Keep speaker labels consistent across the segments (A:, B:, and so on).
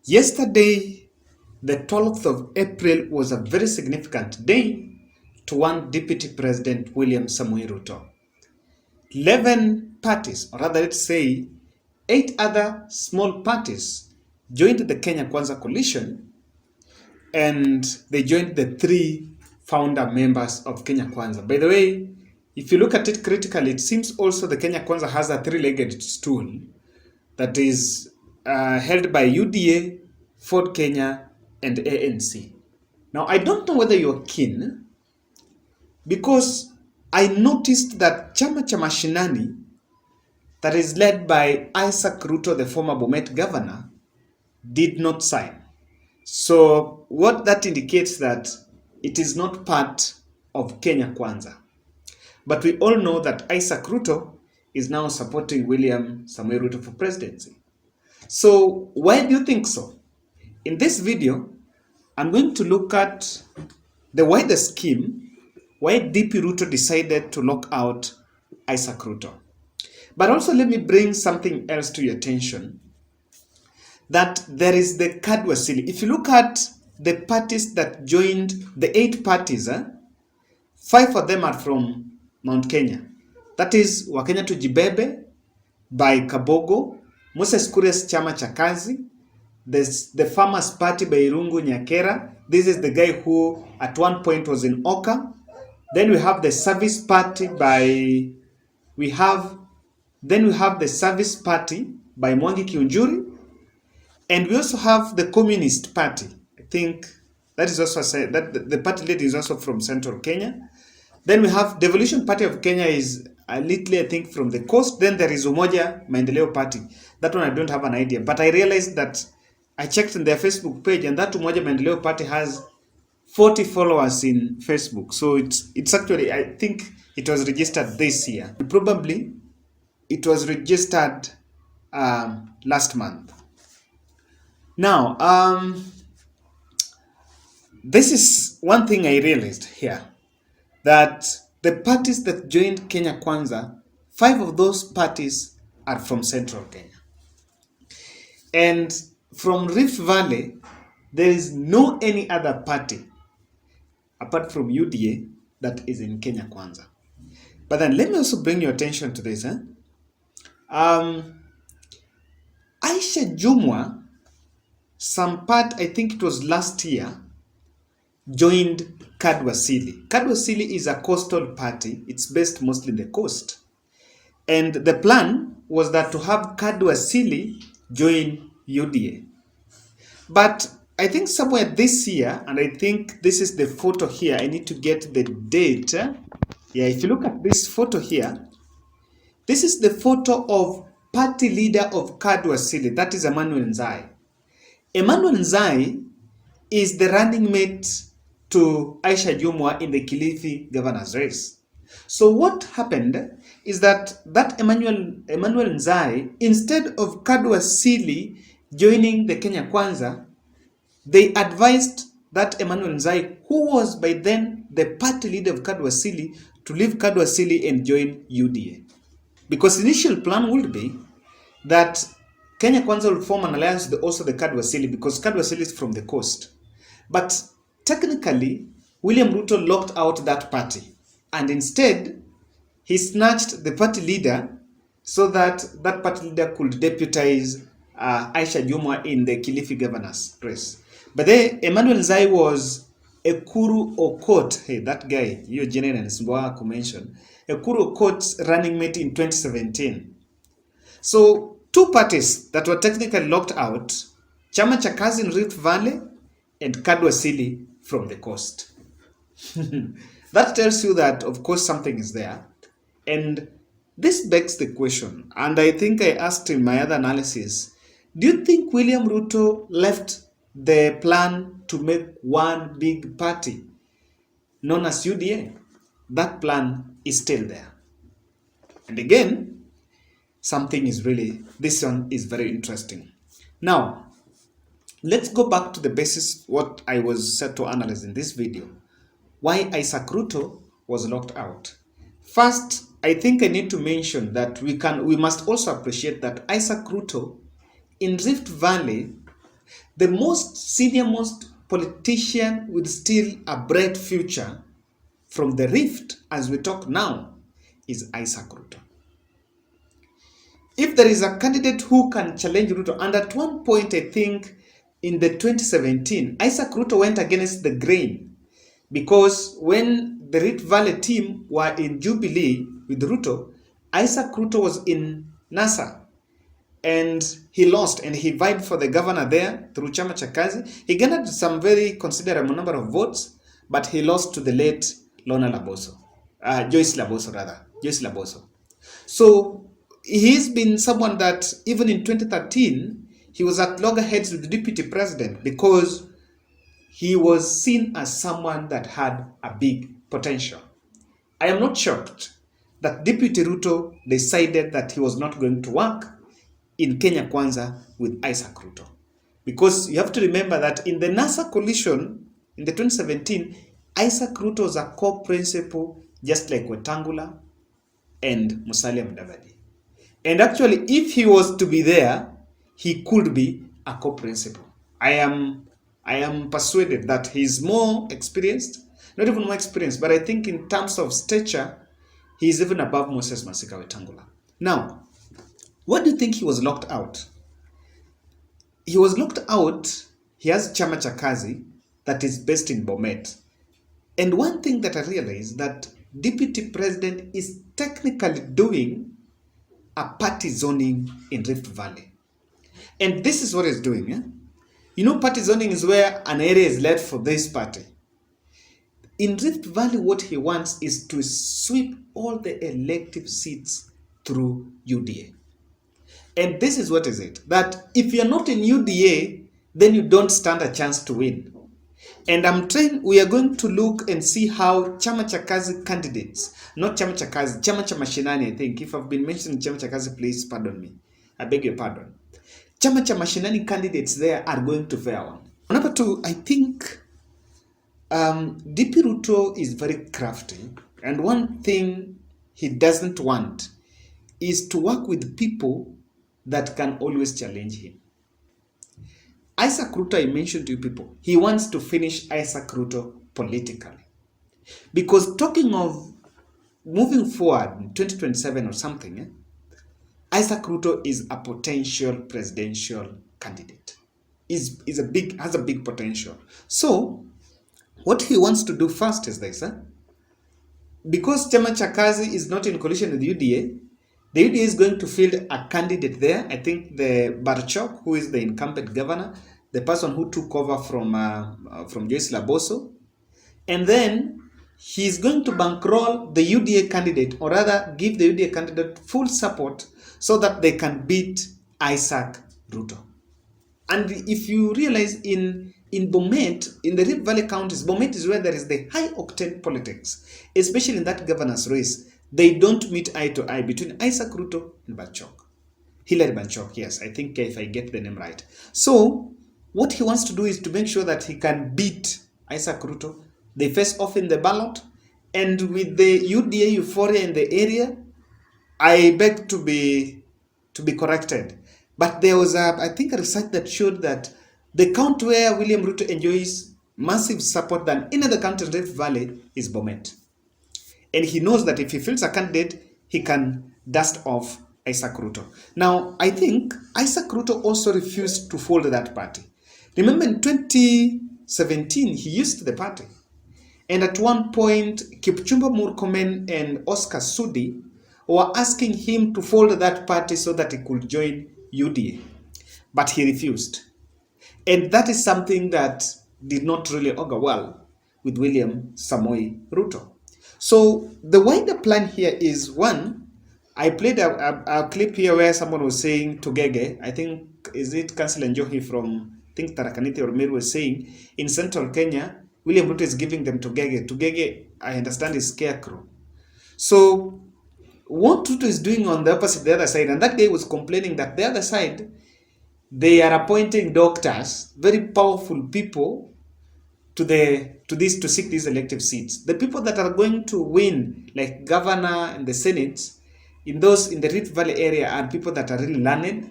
A: Yesterday, the 12th of April, was a very significant day to one Deputy President William Samoei Ruto. 11 parties, or rather let's say 8 other small parties, joined the Kenya Kwanza coalition, and they joined the 3 founder members of Kenya Kwanza. By the way, if you look at it critically, it seems also the Kenya Kwanza has a 3-legged stool that is held by UDA, Ford Kenya, and ANC. Now, I don't know whether you're keen, because I noticed that Chama cha Mashinani, that is led by ISAAC RUTTO, the former Bomet governor, did not sign. So what that indicates that it is not part of Kenya Kwanza. But we all know that ISAAC RUTTO is now supporting William Samoei Ruto for presidency. So why do you think so? In this video, I'm going to look at the wider scheme why DP Ruto decided to lock out ISAAC RUTTO. But also let me bring something else to your attention, that there is the Kadwasili. If you look at the parties that joined, the 8 parties, 5 of them are from Mount Kenya. That is Wakenya Tujibebe by Kabogo, Moses Kuria's Chama cha Kazi, the Farmers Party by Irungu Nyakera. This is the guy who at one point was in Oka. Then we have the Service Party by, the Service Party by Mwangi Kiunjuri. And we also have the Communist Party. I think that is also said that the party leader is also from Central Kenya. Then we have Devolution Party of Kenya is a little, I think, from the coast. Then there is Umoja Maendeleo Party. That one I don't have an idea. But I realized that I checked on their Facebook page, and that Umoja Maendeleo Party has 40 followers in Facebook. So it's actually, I think it was registered this year. Probably it was registered last month. Now, this is one thing I realized here, that the parties that joined Kenya Kwanza, 5 of those parties are from Central Kenya. And from Rift Valley, there is no any other party apart from UDA that is in Kenya Kwanza. But then let me also bring your attention to this. Aisha Jumwa, some part, I think it was last year, joined Kadwasili. Kadwasili is a coastal party. It's based mostly in the coast. And the plan was that to have Kadwasili join UDA. But I think somewhere this year, and I think this is the photo here, I need to get the date. Yeah, if you look at this photo here, this is the photo of party leader of Kadwasili, that is Emmanuel Nzai. Emmanuel Nzai is the running mate to Aisha Jumwa in the Kilifi governor's race. So what happened is that Emmanuel Nzai, instead of Kadwasili joining the Kenya Kwanza, they advised that Emmanuel Nzai, who was by then the party leader of Kadwasili, to leave Kadwasili and join UDA. Because initial plan would be that Kenya Kwanza will form an alliance with also the Kadwasili, because Kadwasili is from the coast. But technically, William Ruto locked out that party, and instead, he snatched the party leader so that that party leader could deputize Aisha Jumwa in the Kilifi governor's race. But then Emmanuel Nzai was Ekuru Okot, hey, that guy, your general Simbawa mentioned, Ekuru Okot's running mate in 2017. So 2 parties that were technically locked out, Chama cha Kazi in Rift Valley and Kadwasili from the coast. That tells you that, of course, something is there. And this begs the question, and I think I asked in my other analysis, do you think William Ruto left the plan to make one big party known as UDA? That plan is still there. And again, something is really, this one is very interesting. Now, let's go back to the basis, what I was set to analyze in this video. Why ISAAC RUTTO was locked out. First, I think I need to mention that we must also appreciate that ISAAC RUTTO in Rift Valley The most senior most politician with still a bright future from the rift as we talk now is ISAAC Ruto. If there is a candidate who can challenge Ruto, and at one point I think in the 2017, ISAAC Ruto went against the grain, because when the Rift Valley team were in Jubilee with Ruto, ISAAC Ruto was in NASA, and he lost, and he vied for the governor there through Chama cha Kazi. He garnered some very considerable number of votes, but he lost to the late Joyce Laboso. So he's been someone that even in 2013, he was at loggerheads with the deputy president because he was seen as someone that had a big potential. I am not shocked that Deputy Ruto decided that he was not going to work in Kenya Kwanza with ISAAC Ruto. Because you have to remember that in the NASA coalition in the 2017, ISAAC Ruto was a co-principal just like Wetangula and Musalia Mudavadi. And actually, if he was to be there, he could be a co-principal. I am persuaded that he's more experienced, not even more experienced, but I think in terms of stature, he's even above Moses Masika Wetangula. Now, what do you think he was locked out? He was locked out. He has Chama cha Kazi that is based in Bomet. And one thing that I realized that Deputy President is technically doing a party zoning in Rift Valley. And this is what he's doing. Eh? You know, party zoning is where an area is left for this party. In Rift Valley, what he wants is to sweep all the elective seats through UDA. And this is what is it, that if you're not in UDA, then you don't stand a chance to win. And we are going to look and see how Chama cha Kazi candidates, not Chama cha Kazi, Chama cha Mashinani, I think. If I've been mentioning Chama cha Kazi, please pardon me. I beg your pardon. Chama cha Mashinani candidates there are going to fare one. Number two, I think DP Ruto is very crafty. And one thing he doesn't want is to work with people that can always challenge him. ISAAC Ruto, I mentioned to you people, he wants to finish ISAAC Ruto politically. Because talking of moving forward in 2027 or something, ISAAC Ruto is a potential presidential candidate. Has a big potential. So, what he wants to do first is this. Because Chama cha Kazi is not in coalition with UDA, the UDA is going to field a candidate there. I think the Barchok, who is the incumbent governor, the person who took over from Joyce Laboso, and then he's going to bankroll the UDA candidate, or rather give the UDA candidate full support so that they can beat ISAAC Ruto. And if you realize in Bomet, in the Rift Valley counties, Bomet is where there is the high octane politics, especially in that governor's race. They don't meet eye to eye between ISAAC Ruto and Barchok. Hilary Barchok, yes, I think if I get the name right. So, what he wants to do is to make sure that he can beat ISAAC Ruto. They face off in the ballot, and with the UDA euphoria in the area, I beg to be corrected. But there was I think a research that showed that the county where William Ruto enjoys massive support than any other county in Rift Valley is Bomet. And he knows that if he fields a candidate, he can dust off ISAAC Ruto. Now, I think ISAAC Ruto also refused to fold that party. Remember in 2017, he used the party. And at one point, Kipchumba Murkomen and Oscar Sudi were asking him to fold that party so that he could join UDA. But he refused. And that is something that did not really augur well with William Samoei Ruto. So the wider plan here is, one, I played a clip here where someone was saying to Gege, I think, is it Councillor Njohi from, I think Tarakaniti or Meru was saying, in central Kenya, William Ruto is giving them to Gege. To Gege, I understand, is scarecrow. So what Ruto is doing on the opposite, the other side, and that guy was complaining that the other side, they are appointing doctors, very powerful people, to seek these elective seats. The people that are going to win, like governor and the Senate, in the Rift Valley area, are people that are really learned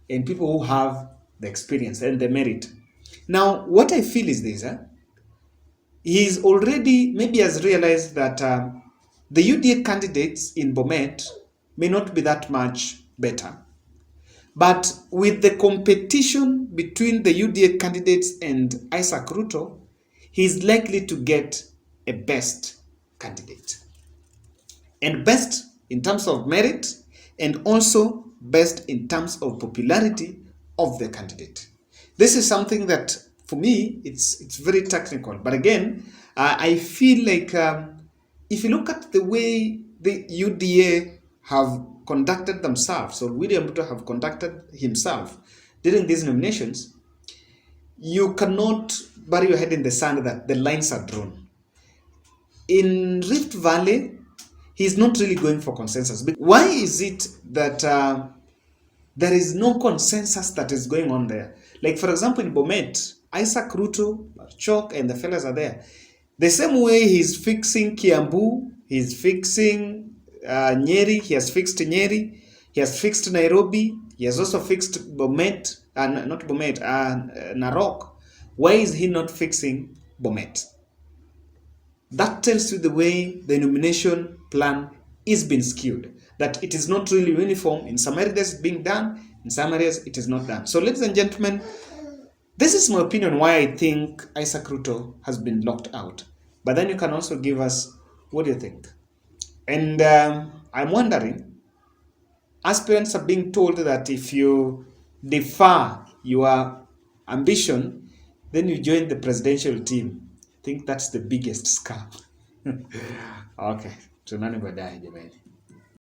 A: and people who have the experience and the merit. Now, what I feel is this, he's already maybe has realized that the UDA candidates in Bomet may not be that much better. But with the competition between the UDA candidates and ISAAC Ruto, he's likely to get a best candidate. And best in terms of merit, and also best in terms of popularity of the candidate. This is something that, for me, it's very technical. But again, I feel like if you look at the way the UDA have conducted themselves, or William Ruto have conducted himself during these nominations, you cannot bury your head in the sand that the lines are drawn. In Rift Valley, he's not really going for consensus. Why is it that there is no consensus that is going on there? Like, for example, in Bomet, ISAAC Ruto, Chok, and the fellas are there. The same way he's fixing Kiambu, he's fixing Nyeri, he has fixed Nyeri, he has fixed Nairobi, he has also fixed Bomet, not Bomet, Narok. Why is he not fixing Bomet? That tells you the way the nomination plan is being skewed, that it is not really uniform. In some areas it's being done, in some areas it is not done. So ladies and gentlemen, this is my opinion why I think ISAAC Ruto has been locked out. But then you can also give us, what do you think? And I'm wondering, aspirants are being told that if you defer your ambition, then you join the presidential team. I think that's the biggest scam. Okay, tunani baadaye jamani.